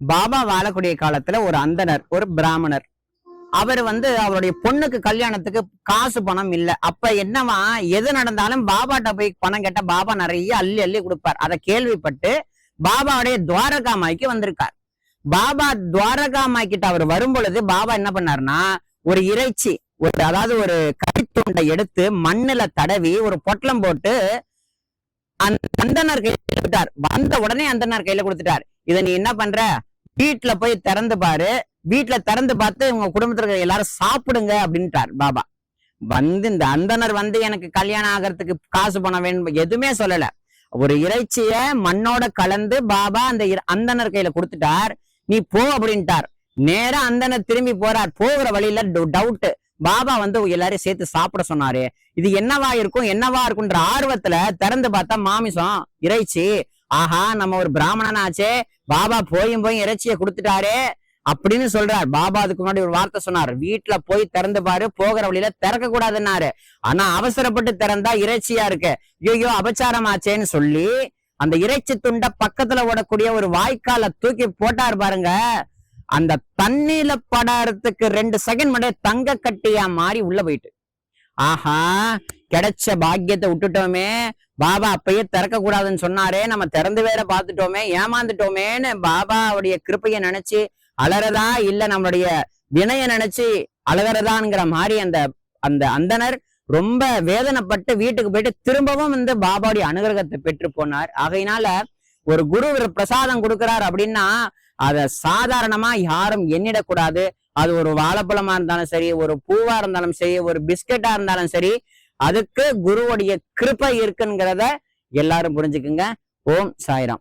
பாபா வாழக்கூடிய காலத்துல ஒரு அந்தணர், ஒரு பிராமணர். அவர் அவருடைய பொண்ணுக்கு கல்யாணத்துக்கு காசு பணம் இல்ல. அப்ப என்னவா, எது நடந்தாலும் பாபாட்ட போய் பணம் கேட்டா பாபா நிறைய அள்ளி அள்ளி கொடுப்பார். அதை கேள்விப்பட்டு பாபாவுடைய துவாரகா மாய்க்கு வந்திருக்கார். பாபா துவாரகா மாய்க்கிட்ட அவர் வரும் பொழுது பாபா என்ன பண்ணாருன்னா, ஒரு இறைச்சி, அதாவது ஒரு கறித்துண்டை எடுத்து மண்ணுல தடவி ஒரு பொட்டலம் போட்டு அந்த அந்தனர் கையில கொடுத்தார். வந்த உடனே அந்தனர் கையில கொடுத்துட்டார். இதை நீ என்ன பண்ற, வீட்டுல போய் திறந்து பாரு, வீட்டுல திறந்து பார்த்து உங்க குடும்பத்துல இருக்கிற எல்லாரும் சாப்பிடுங்க அப்படின்ட்டார் பாபா. இந்த அந்தனர் எனக்கு கல்யாணம் ஆகிறதுக்கு காசு பணம் வேணும் எதுவுமே சொல்லல. ஒரு இறைச்சிய மண்ணோட கலந்து பாபா அந்த அந்தனர் கையில கொடுத்துட்டார். நீ போ அப்படின்ட்டார். நேரா அந்தனர் திரும்பி போறார். போகிற வழியில டவுட், பாபா எல்லாரையும் சேர்த்து சாப்பிட சொன்னாரு, இது என்னவா இருக்கும் என்னவா இருக்கும்ன்ற ஆர்வத்துல திறந்து பார்த்தா மாமிசம், இறைச்சி. ஆஹா, நம்ம ஒரு பிராமணனாச்சே, பாபா போயும் இறைச்சியை கொடுத்துட்டாரே அப்படின்னு சொல்றார். பாபா அதுக்கு முன்னாடி ஒரு வார்த்தை சொன்னார், வீட்டுல போய் திறந்து பாரு, போகிற வழியில திறக்க கூடாதுன்னாரு. ஆனா அவசரப்பட்டு திறந்தா இறைச்சியா இருக்கு, ஐயோ அபச்சாரம் ஆச்சேன்னு சொல்லி அந்த இறைச்சி துண்ட பக்கத்துல ஓடக்கூடிய ஒரு வாய்க்கால தூக்கி போட்டார் பாருங்க. அந்த தண்ணியில படறதுக்கு 2 செகண்ட் மட்டும் தங்க கட்டியா மாறி உள்ள போயிட்டு, ஆஹா கிடைச்ச பாக்கியத்தை விட்டுட்டோமே, பாபா அப்பயே திறக்க கூடாதுன்னு சொன்னாரே, நம்ம திறந்து வேற பார்த்துட்டோமே, ஏமாந்துட்டோமேன்னு பாபாவுடைய கிருப்பையை நினைச்சு அலறதா இல்ல நம்மளுடைய வினைய நினைச்சு அலறதான்ங்கிற மாதிரி அந்த அந்த அந்தனர் ரொம்ப வேதனைப்பட்டு வீட்டுக்கு போயிட்டு திரும்பவும் பாபாவுடைய அனுகிரகத்தை பெற்று போனார். ஆகையினால ஒரு குரு பிரசாதம் கொடுக்கிறார் அப்படின்னா அத சாதாரணமா யாரும் எண்ணிடக்கூடாது. அது ஒரு வாழைப்பழமா இருந்தாலும் சரி, ஒரு பூவா இருந்தாலும் சரி, ஒரு பிஸ்கெட்டா இருந்தாலும் சரி, அதுக்கு குருவுடைய கிருபை இருக்குங்கிறத எல்லாரும் புரிஞ்சுக்குங்க. ஓம் சாய்ராம்.